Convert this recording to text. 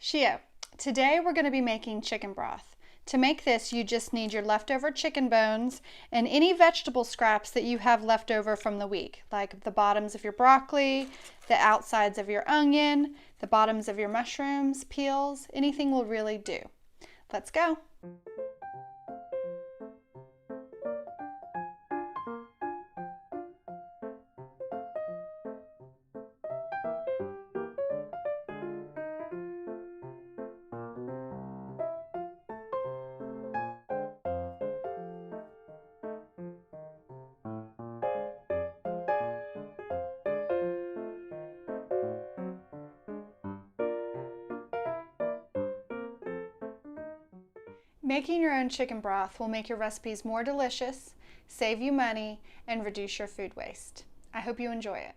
Shi-yo. Today we're going to be making chicken broth. To make this, you just need your leftover chicken bones and any vegetable scraps that you have left over from the week, like the bottoms of your broccoli, the outsides of your onion, the bottoms of your mushrooms, peels, anything will really do. Let's go. Making your own chicken broth will make your recipes more delicious, save you money, and reduce your food waste. I hope you enjoy it.